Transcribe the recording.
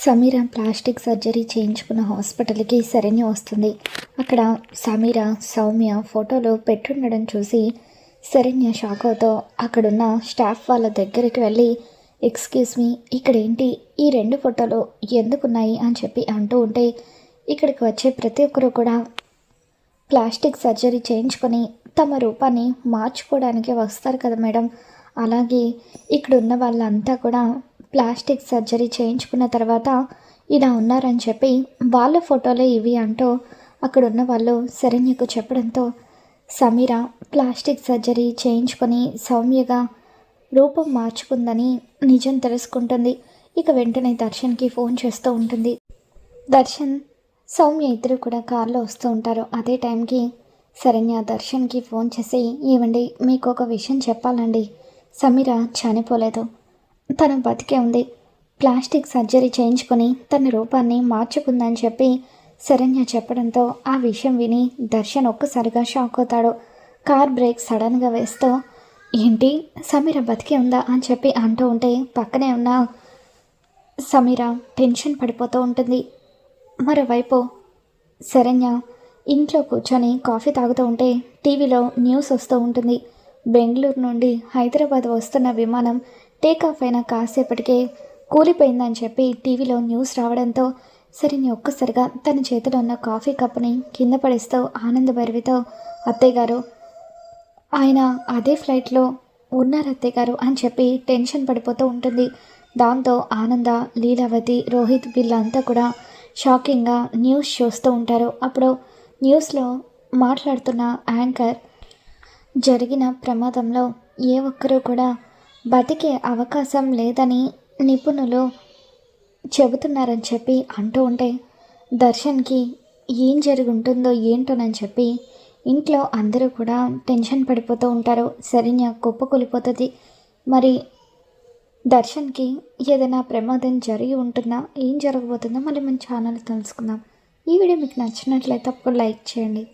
Sameera plastic surgery చేయించుకున్న హాస్పిటల్కి శరణ్య వస్తుంది. అక్కడ సమీర సౌమ్య ఫోటోలో పెట్టుండడం చూసి శరణ్య షాక్ అవుతూ అక్కడున్న స్టాఫ్ వాళ్ళ దగ్గరికి వెళ్ళి, ఎక్స్క్యూజ్ మీ, ఇక్కడ ఏంటి ఈ 2 ఫోటోలు ఎందుకున్నాయి అని చెప్పి అంటూ ఉంటే, ఇక్కడికి వచ్చే ప్రతి ఒక్కరు కూడా ప్లాస్టిక్ సర్జరీ చేయించుకొని తమ రూపాన్ని మార్చుకోవడానికి వస్తారు కదా మేడం, అలాగే ఇక్కడున్న వాళ్ళంతా కూడా ప్లాస్టిక్ సర్జరీ చేయించుకున్న తర్వాత ఇలా ఉన్నారని చెప్పి వాళ్ళ ఫోటోలే ఇవి అంటూ అక్కడున్న వాళ్ళు శరణ్యకు చెప్పడంతో సమీర ప్లాస్టిక్ సర్జరీ చేయించుకొని సౌమ్యగా రూపం మార్చుకుందని నిజం తెలుసుకుంటుంది. ఇక వెంటనే దర్శన్కి ఫోన్ చేస్తూ ఉంటుంది. దర్శన్ సౌమ్య ఇద్దరు కూడా కారులో వస్తూ ఉంటారు. అదే టైంకి శరణ్య దర్శన్కి ఫోన్ చేసి, ఏమండి మీకు ఒక విషయం చెప్పాలండి, సమీర చనిపోలేదు, తను బతికే ఉంది, ప్లాస్టిక్ సర్జరీ చేయించుకొని తన రూపాన్ని మార్చుకుందని చెప్పి శరణ్య చెప్పడంతో ఆ విషయం విని దర్శన్ ఒక్కసారిగా షాక్ అవుతాడు. కార్ బ్రేక్ సడన్గా వేస్తూ, ఏంటి సమీర బతికే ఉందా అని చెప్పి అంటూ ఉంటే పక్కనే ఉన్న సమీర టెన్షన్ పడిపోతూ ఉంటుంది. మరోవైపు శరణ్య ఇంట్లో కూర్చొని కాఫీ తాగుతూ ఉంటే టీవీలో న్యూస్ వస్తూ ఉంటుంది. బెంగళూరు నుండి హైదరాబాద్ వస్తున్న విమానం టేకాఫ్ అయిన కాసేపటికే కూలిపోయిందని చెప్పి టీవీలో న్యూస్ రావడంతో శరణ్య ఒక్కసారిగా తన చేతిలో ఉన్న కాఫీ కప్పుని కింద పడేస్తూ ఆనందభరివితో, అత్తయ్య గారు, ఆయన అదే ఫ్లైట్లో ఉన్నారు అత్తయ్య గారు అని చెప్పి టెన్షన్ పడిపోతూ ఉంటుంది. దాంతో ఆనంద, లీలావతి, రోహిత్ వీళ్ళంతా కూడా షాకింగ్గా న్యూస్ చూస్తూ ఉంటారు. అప్పుడు న్యూస్లో మాట్లాడుతున్న యాంకర్, జరిగిన ప్రమాదంలో ఏ ఒక్కరూ కూడా బతికే అవకాశం లేదని నిపుణులు చెబుతున్నారని చెప్పి అంటూ ఉంటే దర్శన్కి ఏం జరిగి ఉంటుందో ఏంటోనని చెప్పి ఇంట్లో అందరూ కూడా టెన్షన్ పడిపోతూ ఉంటారు. శరణ్య కుప్పకూలిపోతుంది. మరి దర్శన్కి ఏదైనా ప్రమాదం జరిగి ఉంటుందా, ఏం జరగబోతుందో మళ్ళీ మన ఛానల్ తెలుసుకుందాం. ఈ వీడియో మీకు నచ్చినట్లయితే తప్పకుండా లైక్ చేయండి.